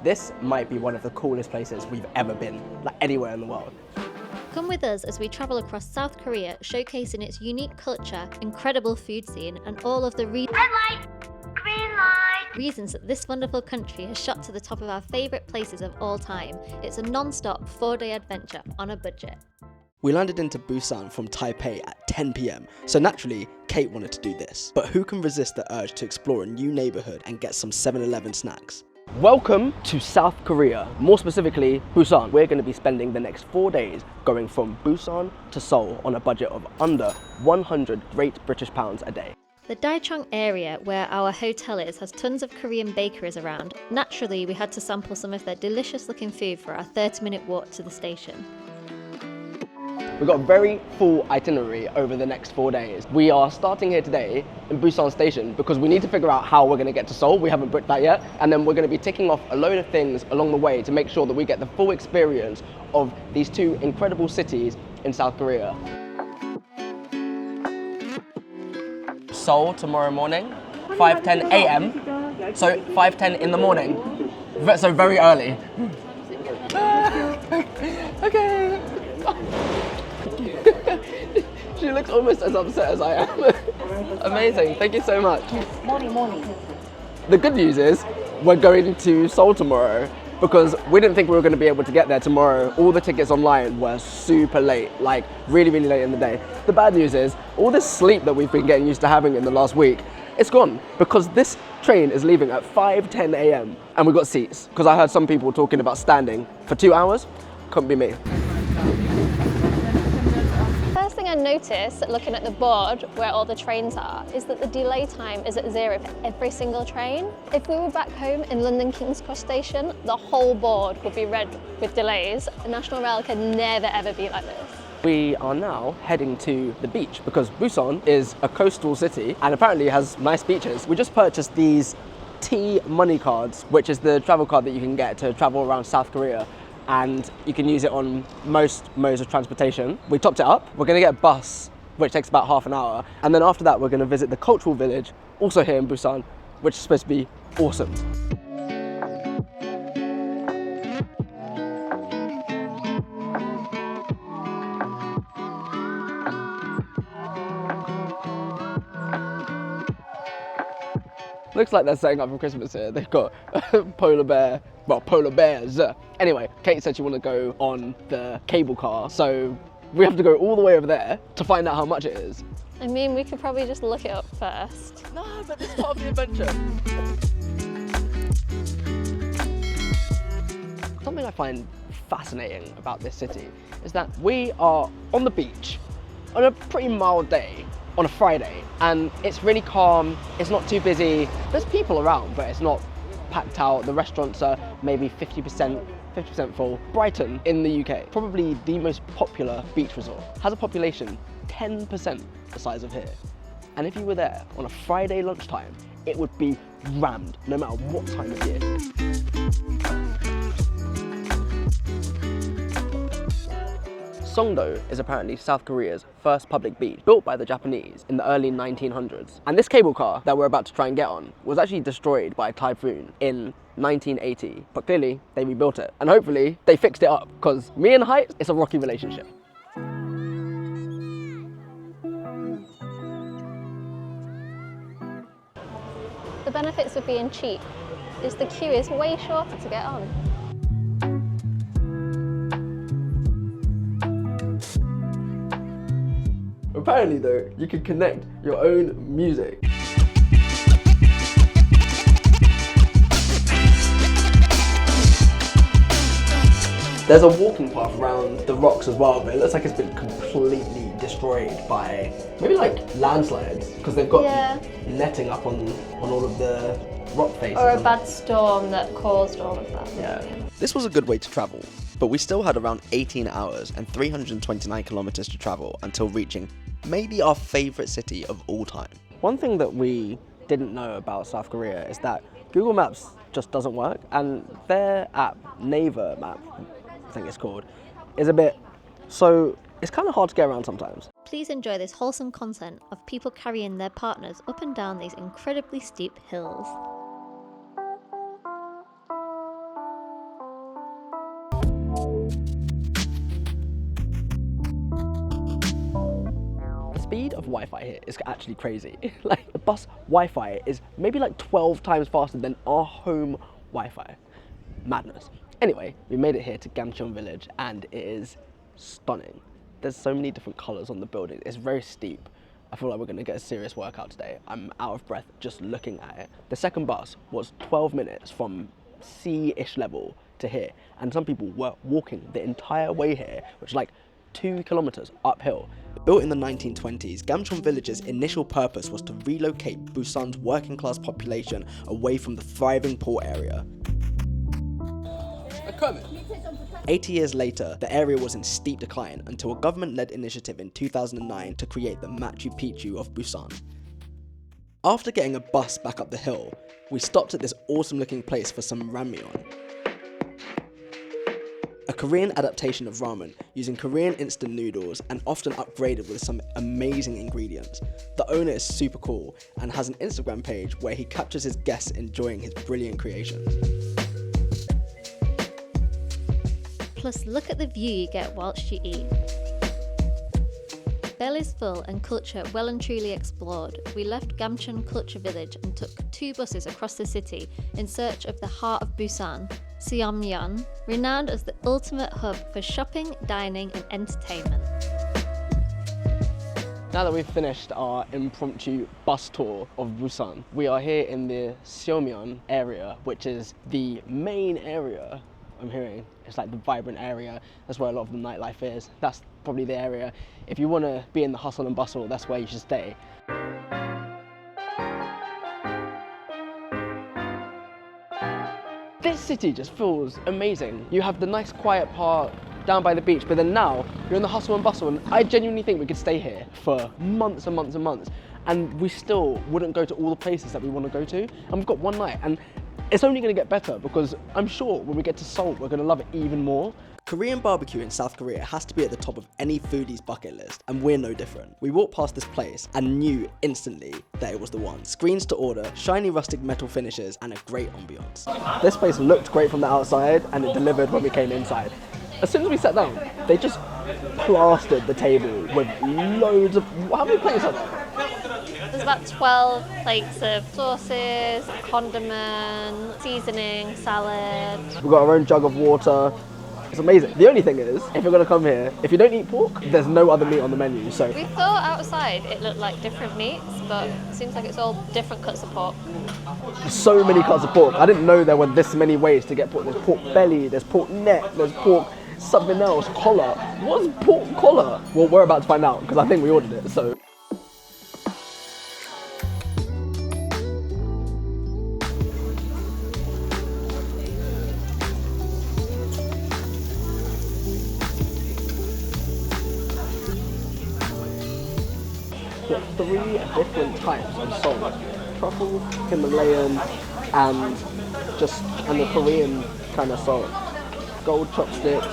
this might be one of the coolest places we've ever been, like anywhere in the world. Come with us as we travel across South Korea, showcasing its unique culture, incredible food scene, and all of the red light, green light reasons that this wonderful country has shot to the top of our favourite places of all time. It's a non-stop 4-day adventure on a budget. We landed into Busan from Taipei at 10 p.m, so naturally, Kate wanted to do this. But who can resist the urge to explore a new neighbourhood and get some 7-Eleven snacks? Welcome to South Korea, more specifically Busan. We're going to be spending the next 4 days going from Busan to Seoul on a budget of under 100 Great British pounds a day. The Daecheong area, where our hotel is, has tons of Korean bakeries around. Naturally, we had to sample some of their delicious looking food for our 30-minute walk to the station. We've got a very full itinerary over the next 4 days. We are starting here today in Busan Station because we need to figure out how we're going to get to Seoul. We haven't booked that yet. And then we're going to be ticking off a load of things along the way to make sure that we get the full experience of these two incredible cities in South Korea. Seoul tomorrow morning, 5:10 a.m. So 5:10 in the morning. So very early. Okay. She looks almost as upset as I am. Amazing, thank you so much. Morning. The good news is we're going to Seoul tomorrow because we didn't think we were going to be able to get there tomorrow. All the tickets online were super late, like really late in the day. The bad news is all this sleep that we've been getting used to having in the last week, it's gone because this train is leaving at 5:10 a.m. and we've got seats because I heard some people talking about standing for 2 hours. Couldn't be me. First thing I noticed looking at the board where all the trains are is that the delay time is at 0 for every single train. If we were back home in London King's Cross Station, the whole board would be red with delays. The National Rail can never ever be like this. We are now heading to the beach because Busan is a coastal city and apparently has nice beaches. We just purchased these T money cards, which is the travel card that you can get to travel around South Korea, and you can use it on most modes of transportation. We topped it up. We're going to get a bus, which takes about half an hour, and then after that we're going to visit the cultural village, also here in Busan, which is supposed to be awesome. Looks like they're setting up for Christmas here. They've got polar bears. Anyway, Kate said she wanted to go on the cable car, so we have to go all the way over there to find out how much it is. I mean, we could probably just look it up first. No, but this is part of the adventure. Something I find fascinating about this city is that we are on the beach on a pretty mild day, on a Friday, and it's really calm, it's not too busy, there's people around but it's not packed out, the restaurants are maybe 50% full. Brighton in the UK, probably the most popular beach resort, has a population 10% the size of here, and if you were there on a Friday lunchtime it would be rammed no matter what time of year. Songdo is apparently South Korea's first public beach, built by the Japanese in the early 1900s. And this cable car that we're about to try and get on was actually destroyed by a typhoon in 1980. But clearly, they rebuilt it. And hopefully, they fixed it up, because me and heights, it's a rocky relationship. The benefits of being cheap is the queue is way shorter to get on. Apparently though, you can connect your own music. There's a walking path around the rocks as well, but it looks like it's been completely destroyed by maybe like landslides, because they've got netting up on all of the rock faces. Or a bad storm that caused all of that. Yeah. This was a good way to travel, but we still had around 18 hours and 329 kilometers to travel until reaching maybe our favorite city of all time. One thing that we didn't know about South Korea is that Google Maps just doesn't work, and their app, Naver Map, I think it's called, is a bit, so it's kind of hard to get around sometimes. Please enjoy this wholesome content of people carrying their partners up and down these incredibly steep hills. speed of Wi-Fi here is actually crazy. Like the bus Wi-Fi is maybe like 12 times faster than our home Wi-Fi. Madness. Anyway, we made it here to Gamcheon Village and it is stunning. There's so many different colours on the building. It's very steep. I feel like we're going to get a serious workout today. I'm out of breath just looking at it. The second bus was 12 minutes from sea-ish level to here, and some people were walking the entire way here, which is like 2 kilometers uphill. Built in the 1920s, Gamcheon Village's initial purpose was to relocate Busan's working class population away from the thriving port area. 80 years later, the area was in steep decline until a government-led initiative in 2009 to create the Machu Picchu of Busan. After getting a bus back up the hill, we stopped at this awesome-looking place for some ramyeon, a Korean adaptation of ramen using Korean instant noodles and often upgraded with some amazing ingredients. The owner is super cool and has an Instagram page where he captures his guests enjoying his brilliant creations. Plus, look at the view you get whilst you eat. Bellies full and culture well and truly explored, we left Gamcheon Culture Village and took 2 buses across the city in search of the heart of Busan, Seomyeon, renowned as the ultimate hub for shopping, dining and entertainment. Now that we've finished our impromptu bus tour of Busan, we are here in the Seomyeon area, which is the main area. I'm hearing it's like the vibrant area. That's where a lot of the nightlife is. That's probably the area. If you want to be in the hustle and bustle, that's where you should stay. This city just feels amazing. You have the nice quiet part down by the beach, but then now you're in the hustle and bustle, and I genuinely think we could stay here for months and months and months, and we still wouldn't go to all the places that we want to go to, and we've got one night, and it's only going to get better because I'm sure when we get to Seoul, we're going to love it even more. Korean barbecue in South Korea has to be at the top of any foodie's bucket list, and we're no different. We walked past this place and knew instantly that it was the one. Screens to order, shiny rustic metal finishes, and a great ambiance. This place looked great from the outside and it delivered when we came inside. As soon as we sat down, they just plastered the table with loads of... How many plates are there? There's about 12 plates of sauces, condiment, seasoning, salad. We've got our own jug of water. It's amazing. The only thing is, if you're going to come here, if you don't eat pork, there's no other meat on the menu, so... We thought outside it looked like different meats, but it seems like it's all different cuts of pork. So many cuts of pork. I didn't know there were this many ways to get pork. There's pork belly, there's pork neck, there's pork something else, collar. What's pork collar? Well, we're about to find out, because I think we ordered it, so... Got 3 different types of salt: truffle, Himalayan, and the Korean kind of salt. Gold chopsticks.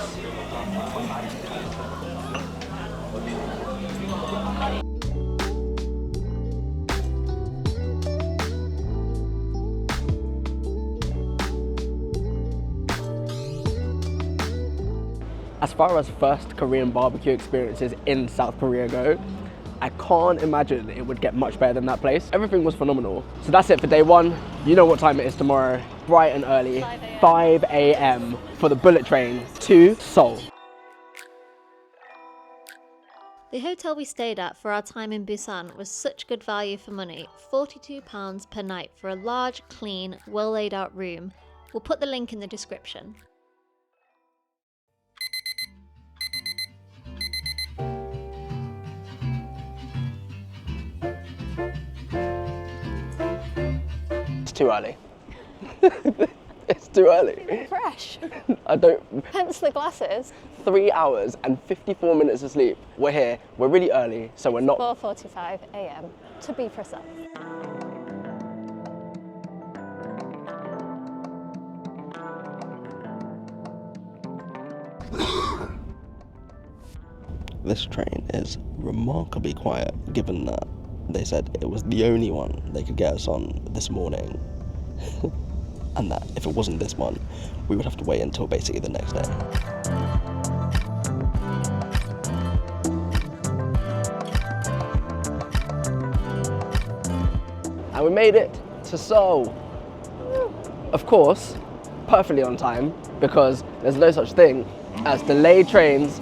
As far as first Korean barbecue experiences in South Korea go, I can't imagine it would get much better than that place. Everything was phenomenal. So that's it for day 1. You know what time it is tomorrow. Bright and early, 5 a.m. for the bullet train to Seoul. The hotel we stayed at for our time in Busan was such good value for money, £42 per night for a large, clean, well laid out room. We'll put the link in the description. It's too early. It's too early. Fresh. I don't... Hence the glasses. 3 hours and 54 minutes of sleep. We're here, we're really early, so we're not... 4:45 a.m. to be precise. This train is remarkably quiet, given that they said it was the only one they could get us on this morning. And that if it wasn't this one, we would have to wait until basically the next day. and we made it to Seoul. Of course, perfectly on time, because there's no such thing as delayed trains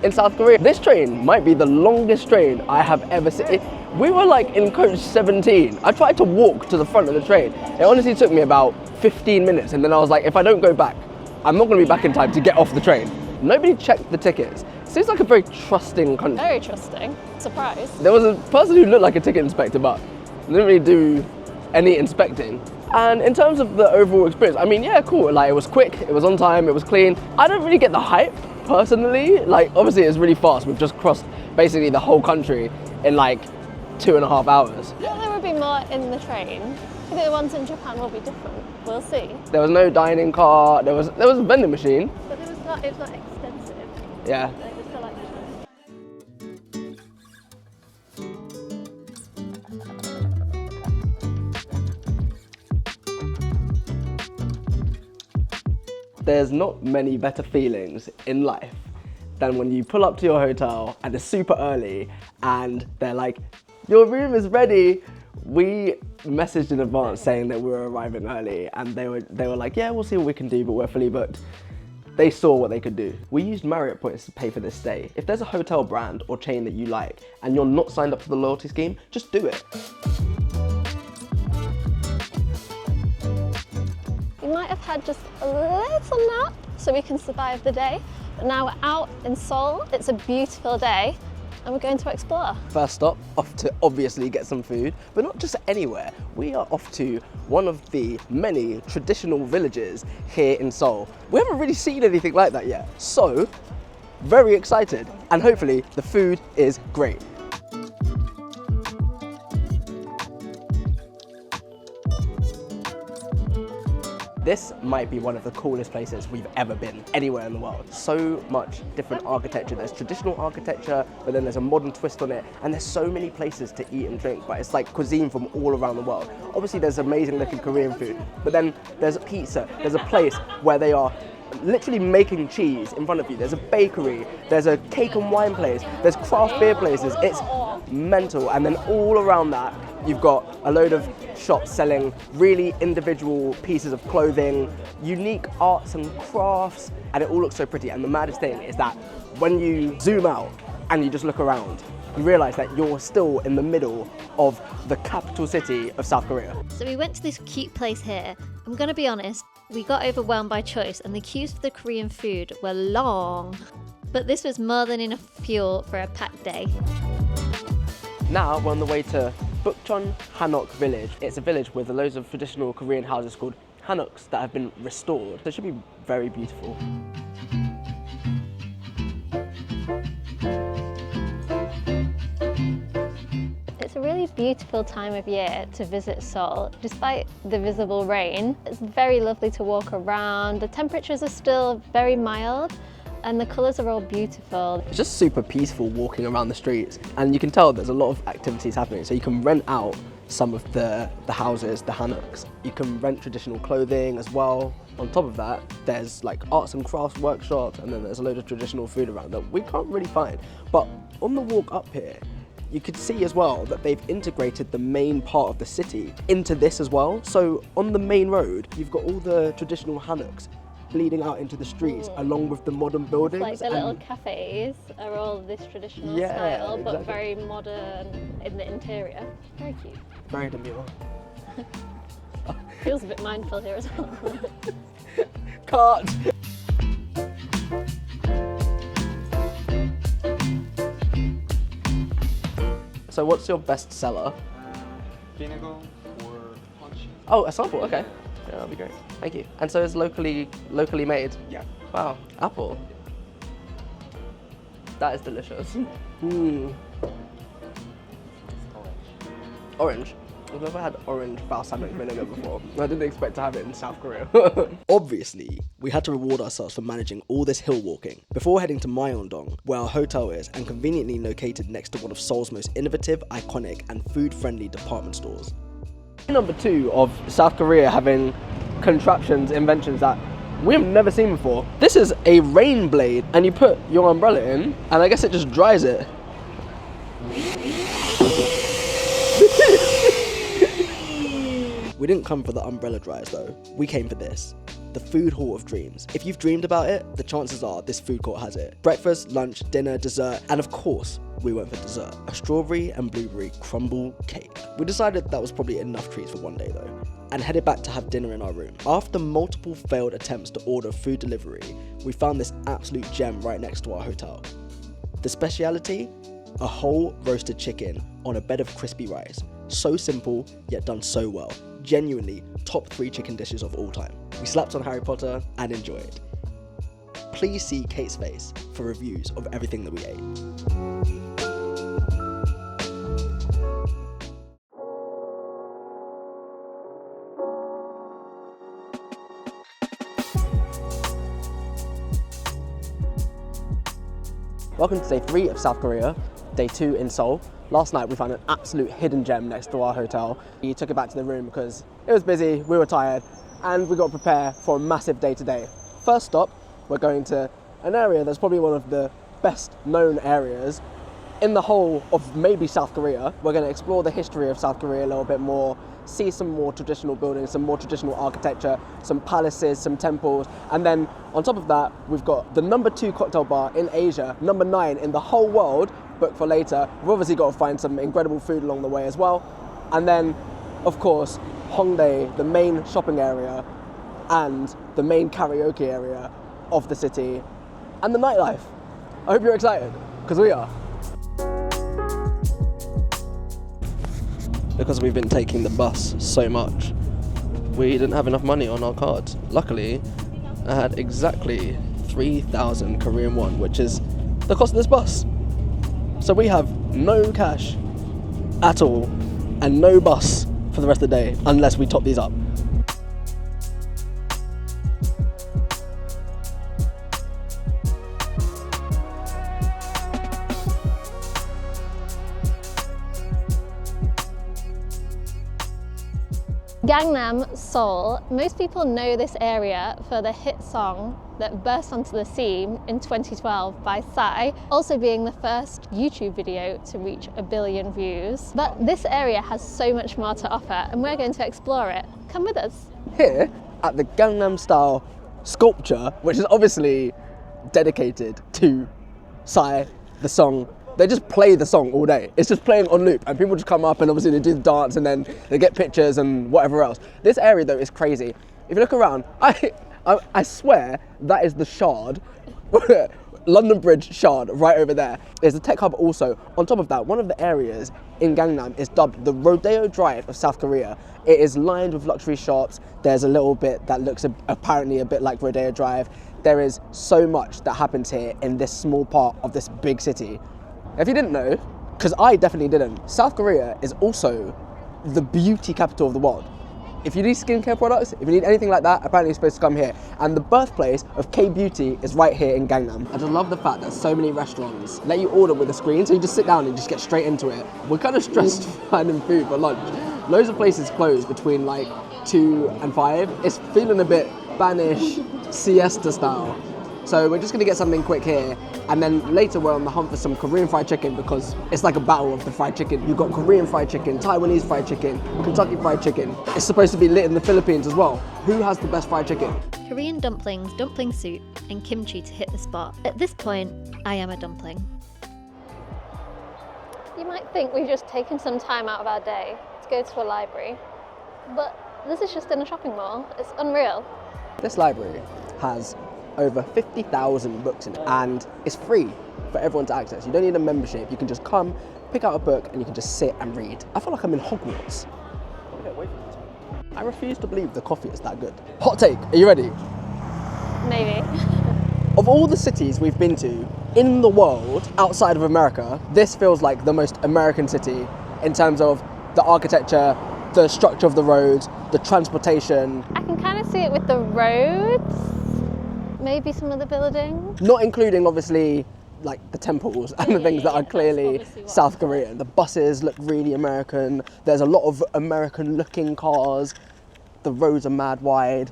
in South Korea. This train might be the longest train I have ever seen. We were like in coach 17. I tried to walk to the front of the train. It honestly took me about 15 minutes, and then I was like, if I don't go back, I'm not going to be back in time to get off the train. Nobody checked the tickets. Seems like a very trusting country. Very trusting. Surprised. There was a person who looked like a ticket inspector, but didn't really do any inspecting. And in terms of the overall experience, I mean, yeah, cool. Like, it was quick, it was on time, it was clean. I don't really get the hype, personally. Like, obviously it's really fast. We've just crossed basically the whole country in like 2.5 hours. I thought there would be more in the train. I think the ones in Japan will be different. We'll see. There was no dining car, there was a vending machine. But it was not extensive. Yeah. Like the selection. There's not many better feelings in life than when you pull up to your hotel and it's super early and they're like, your room is ready. We messaged in advance saying that we were arriving early, and they were like, yeah, we'll see what we can do, but we're fully booked. They saw what they could do. We used Marriott points to pay for this stay. If there's a hotel brand or chain that you like and you're not signed up to the loyalty scheme, just do it. We might have had just a little nap so we can survive the day, but now we're out in Seoul. It's a beautiful day and we're going to explore. First stop, off to obviously get some food, but not just anywhere. We are off to one of the many traditional villages here in Seoul. We haven't really seen anything like that yet, so very excited, and hopefully the food is great. This might be one of the coolest places we've ever been anywhere in the world. So much different architecture. There's traditional architecture, but then there's a modern twist on it, and there's so many places to eat and drink, but it's like cuisine from all around the world. Obviously there's amazing looking Korean food, but then there's pizza. There's a place where they are literally making cheese in front of you. There's a bakery, there's a cake and wine place, there's craft beer places. It's mental. And then all around that, you've got a load of shops selling really individual pieces of clothing, unique arts and crafts, and it all looks so pretty. And the maddest thing is that when you zoom out and you just look around, you realize that you're still in the middle of the capital city of South Korea. So we went to this cute place here. I'm gonna be honest, we got overwhelmed by choice and the queues for the Korean food were long. But this was more than enough fuel for a packed day. Now we're on the way to Bukchon Hanok Village. It's a village with loads of traditional Korean houses called hanoks that have been restored. So it should be very beautiful. It's a really beautiful time of year to visit Seoul. Despite the visible rain, it's very lovely to walk around. The temperatures are still very mild and the colours are all beautiful. It's just super peaceful walking around the streets, and you can tell there's a lot of activities happening. So you can rent out some of the houses, the hanoks. You can rent traditional clothing as well. On top of that, there's like arts and crafts workshops, and then there's a load of traditional food around that we can't really find. But on the walk up here, you could see as well that they've integrated the main part of the city into this as well. So on the main road, you've got all the traditional hanoks bleeding out into the streets along with the modern buildings. Like the little cafes are all this traditional style, but exactly. very modern in the interior. Very cute. Very demure. Feels a bit mindful here as well. Can't. So what's your best seller? Vinegar or punch? Oh, a sample, okay. Yeah, that'd be great. Thank you. And so it's locally made? Yeah. Wow, apple. That is delicious. Mm. Orange. I've never had orange balsamic vinegar before. I didn't expect to have it in South Korea. Obviously, we had to reward ourselves for managing all this hill walking before heading to Myeongdong, where our hotel is and conveniently located next to one of Seoul's most innovative, iconic and food-friendly department stores. Number 2 of South Korea having contraptions, inventions that we have never seen before. This is a rain blade, and you put your umbrella in, and I guess it just dries it. We didn't come for the umbrella dries though, we came for this. The food hall of dreams. If you've dreamed about it, the chances are this food court has it. Breakfast, lunch, dinner, dessert, and of course, we went for dessert. A strawberry and blueberry crumble cake. We decided that was probably enough treats for one day though, and headed back to have dinner in our room. After multiple failed attempts to order food delivery, we found this absolute gem right next to our hotel. The speciality? A whole roasted chicken on a bed of crispy rice. So simple, yet done so well. Genuinely, top 3 chicken dishes of all time. We slapped on Harry Potter and enjoyed. Please see Kate's face for reviews of everything that we ate. Welcome to day 3 of South Korea, day 2 in Seoul. Last night we found an absolute hidden gem next to our hotel. We took it back to the room because it was busy, we were tired, and we got to prepare for a massive day today. First stop, we're going to an area that's probably one of the best known areas in the whole of maybe South Korea. We're going to explore the history of South Korea a little bit more, see some more traditional buildings, some more traditional architecture, some palaces, some temples, and then on top of that, we've got the number 2 cocktail bar in Asia, number 9 in the whole world, booked for later. We've obviously got to find some incredible food along the way as well. And then, of course, Hongdae, the main shopping area and the main karaoke area of the city, and the nightlife. I hope you're excited, because we are. Because we've been taking the bus so much, we didn't have enough money on our cards. Luckily, I had exactly 3,000 Korean won, which is the cost of this bus. So we have no cash at all and no bus for the rest of the day unless we top these up. Gangnam Style. Most people know this area for the hit song that burst onto the scene in 2012 by Psy, also being the first YouTube video to reach 1 billion views. But this area has so much more to offer and we're going to explore it. Come with us. Here at the Gangnam Style sculpture, which is obviously dedicated to Psy, the song. They just play the song all day. It's just playing on loop and people just come up and obviously they do the dance and then they get pictures and whatever else. This area though is crazy. If you look around, I swear that is the Shard, London Bridge Shard right over there. There's the tech hub also. On top of that, one of the areas in Gangnam is dubbed the Rodeo Drive of South Korea. It is lined with luxury shops. There's a little bit that looks apparently a bit like Rodeo Drive. There is so much that happens here in this small part of this big city. If you didn't know, because I definitely didn't, South Korea is also the beauty capital of the world. If you need skincare products, if you need anything like that, apparently you're supposed to come here. And the birthplace of K-beauty is right here in Gangnam. I just love the fact that so many restaurants let you order with a screen, so you just sit down and just get straight into it. We're kind of stressed finding food for lunch. Loads of places close between like 2 and 5. It's feeling a bit Spanish siesta style. So we're just gonna get something quick here, and then later we're on the hunt for some Korean fried chicken because it's like a battle of the fried chicken. You've got Korean fried chicken, Taiwanese fried chicken, Kentucky fried chicken. It's supposed to be lit in the Philippines as well. Who has the best fried chicken? Korean dumplings, dumpling soup, and kimchi to hit the spot. At this point, I am a dumpling. You might think we've just taken some time out of our day to go to a library, but this is just in a shopping mall. It's unreal. This library has over 50,000 books in it, and it's free for everyone to access. You don't need a membership. You can just come, pick out a book, and you can just sit and read. I feel like I'm in Hogwarts. I refuse to believe the coffee is that good. Hot take, are you ready? Maybe. Of all the cities we've been to in the world outside of America, this feels like the most American city in terms of the architecture, the structure of the roads, the transportation. I can kind of see it with the roads, maybe some of the buildings. Not including obviously like the temples and the things that are clearly South Korean. The buses look really American. There's a lot of American looking cars. The roads are mad wide.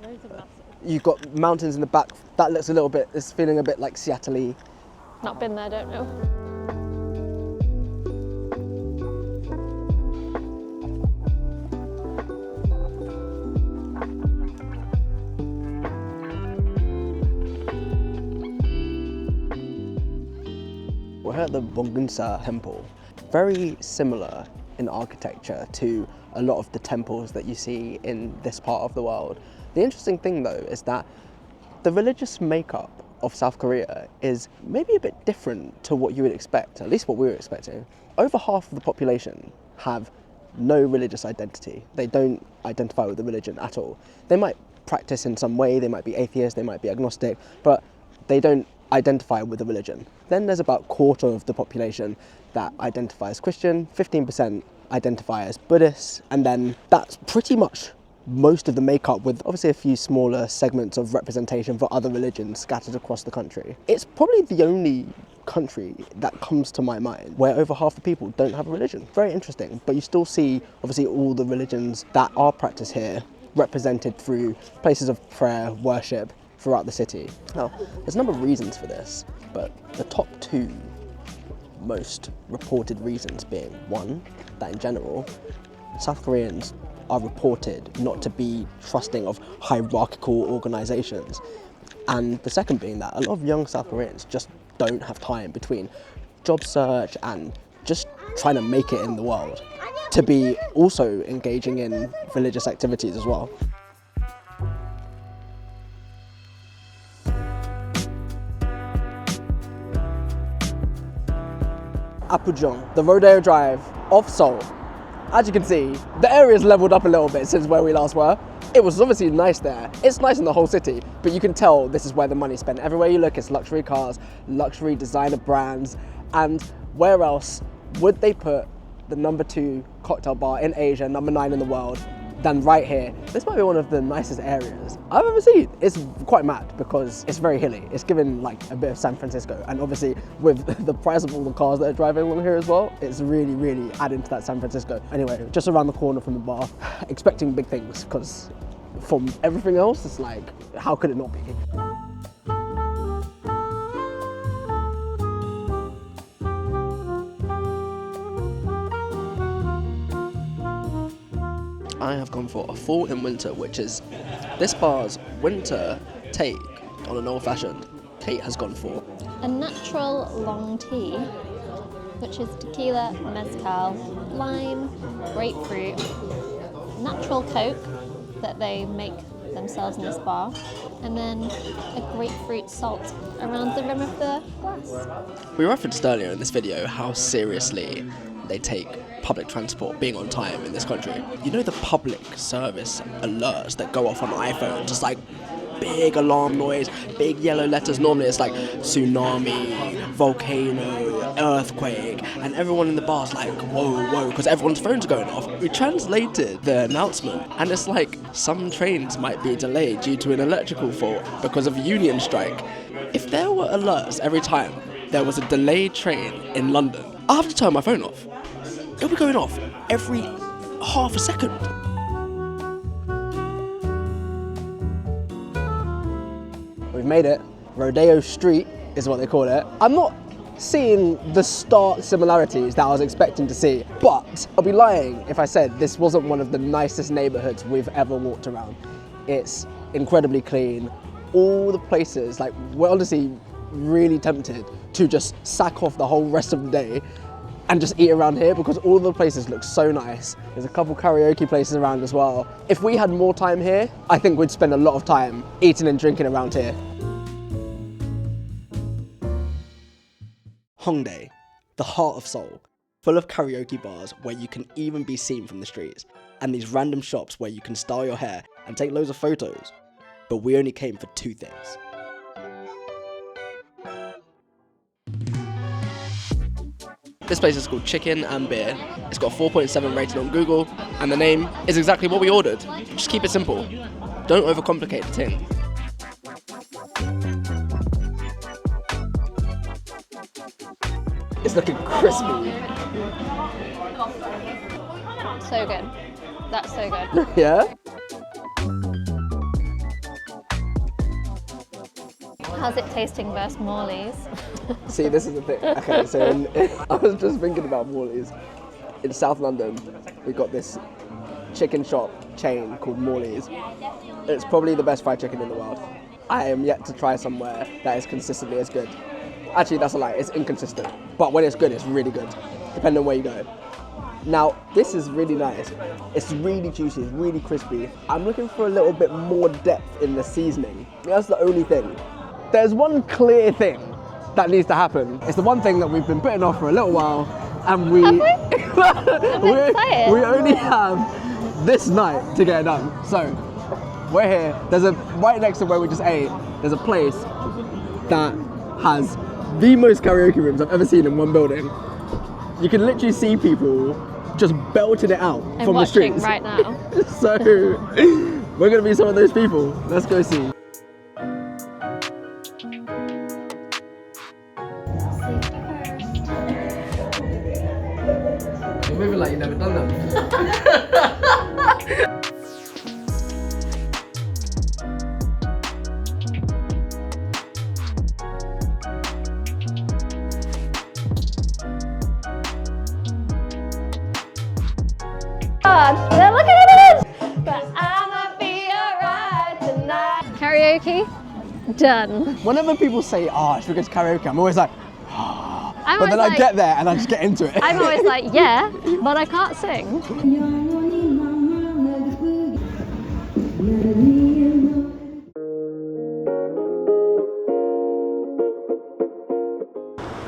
You've got mountains in the back. That looks a little bit, it's feeling a bit like Seattle-y. Not been there, don't know. we're at the Bogeunsa Temple. Very similar in architecture to a lot of the temples that you see in this part of the world. The interesting thing though is that the religious makeup of South Korea is maybe a bit different to what you would expect, at least what we were expecting. Over half of the population have no religious identity. They don't identify with the religion at all. They might practice in some way, they might be atheist, they might be agnostic, but they don't identify with the religion. Then there's about a quarter of the population that identify as Christian, 15% identify as Buddhist, and then that's pretty much most of the makeup, with obviously a few smaller segments of representation for other religions scattered across the country. It's probably the only country that comes to my mind where over half the people don't have a religion. Very interesting, but you still see obviously all the religions that are practiced here represented through places of prayer, worship throughout the city. Now, there's a number of reasons for this, but the top two most reported reasons being, one, that in general, South Koreans are reported not to be trusting of hierarchical organizations. And the second being that a lot of young South Koreans just don't have time between job search and just trying to make it in the world to be also engaging in religious activities as well. Apugjeong, the Rodeo Drive of Seoul. As you can see, the area's leveled up a little bit since where we last were. It was obviously nice there. It's nice in the whole city, but you can tell this is where the money's spent. Everywhere you look, it's luxury cars, luxury designer brands, and where else would they put the #2 cocktail bar in Asia, #9 in the world, than right here? This might be one of the nicest areas I've ever seen. It's quite mad because it's very hilly. It's given like a bit of San Francisco, and obviously with the price of all the cars that are driving along here as well, it's really, really adding to that San Francisco. Anyway, just around the corner from the bar, expecting big things because from everything else, it's like, how could it not be? I have gone for a fall in winter, which is this bar's winter take on an old-fashioned. Kate has gone for A natural long tea, which is tequila, mezcal, lime, grapefruit, natural Coke that they make themselves in this bar, and then a grapefruit salt around the rim of the glass. We referenced earlier in this video how seriously they take public transport being on time in this country. You know the public service alerts that go off on iPhone, just like big alarm noise, big yellow letters. Normally it's like tsunami, volcano, earthquake, and everyone in the bar's like, whoa, whoa, because everyone's phones are going off. We translated the announcement, and it's like some trains might be delayed due to an electrical fault because of a union strike. If there were alerts every time there was a delayed train in London, I'll have to turn my phone off. It'll be going off every half a second. We've made it. Rodeo Street is what they call it. I'm not seeing the stark similarities that I was expecting to see, but I'll be lying if I said this wasn't one of the nicest neighborhoods we've ever walked around. It's incredibly clean. All the places, like, we're honestly really tempted to just sack off the whole rest of the day and just eat around here because all the places look so nice. There's a couple karaoke places around as well. If we had more time here, I think we'd spend a lot of time eating and drinking around here. Hongdae, the heart of Seoul, full of karaoke bars where you can even be seen from the streets, and these random shops where you can style your hair and take loads of photos. But we only came for two things. This place is called Chicken and Beer. It's got a 4.7 rating on Google, and the name is exactly what we ordered. Just keep it simple. Don't overcomplicate the thing. It's looking crispy. So good. That's so good. Yeah? How's it tasting versus Morley's? See, this is the thing. Okay, so I was just thinking about Morley's. In South London, we've got this chicken shop chain called Morley's. It's probably the best fried chicken in the world. I am yet to try somewhere that is consistently as good. Actually, that's a lie, it's inconsistent. But when it's good, it's really good, depending on where you go. Now, this is really nice. It's really juicy, it's really crispy. I'm looking for a little bit more depth in the seasoning. That's the only thing. There's one clear thing that needs to happen. It's the one thing that we've been putting off for a little while, and we we only have this night to get it done. So, we're here. There's right next to where we just ate, there's a place that has the most karaoke rooms I've ever seen in one building. You can literally see people just belting it out from the streets right now. So we're gonna be some of those people. Let's go see. You're moving like you've never done that. They're looking at us! But I'ma be alright tonight. Karaoke, done. Whenever people say, oh, it's because karaoke, I'm always like, oh. I'm But then always I get there and I just get into it. I'm always like, yeah, but I can't sing.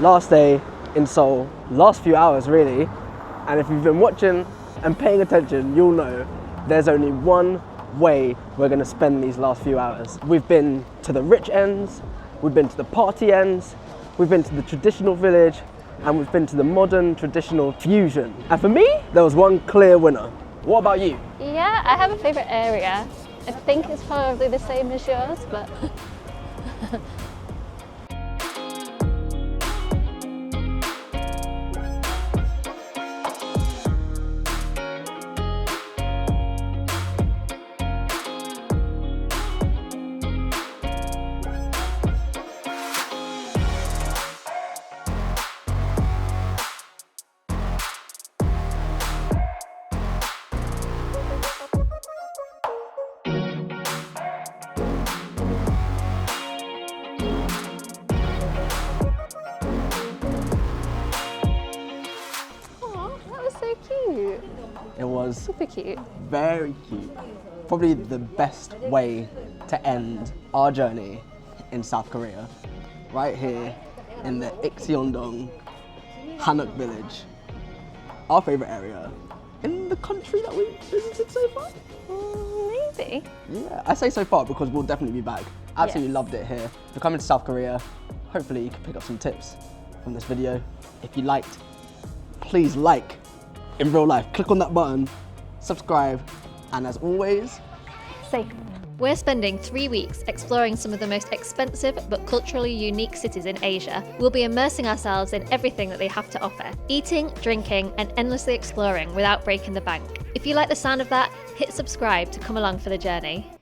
Last day in Seoul, last few hours really, and if you've been watching and paying attention, you'll know there's only one way we're gonna spend these last few hours. We've been to the rich ends, we've been to the party ends, we've been to the traditional village, and we've been to the modern traditional fusion. And for me, there was one clear winner. What about you? Yeah, I have a favourite area. I think it's probably the same as yours, but... cute. It was Super cute. very cute. Probably the best way to end our journey in South Korea. Right here in the Ikseon-dong Hanok Village. Our favourite area in the country that we've visited so far. Maybe. Yeah, I say so far because we'll definitely be back. Absolutely loved it here. If you're coming to South Korea, hopefully you can pick up some tips from this video. If you liked, please like in real life. Click on that button, subscribe, and as always, Safe. We're spending 3 weeks exploring some of the most expensive but culturally unique cities in Asia. We'll be immersing ourselves in everything that they have to offer, eating, drinking, and endlessly exploring without breaking the bank. If you like the sound of that, hit subscribe to come along for the journey.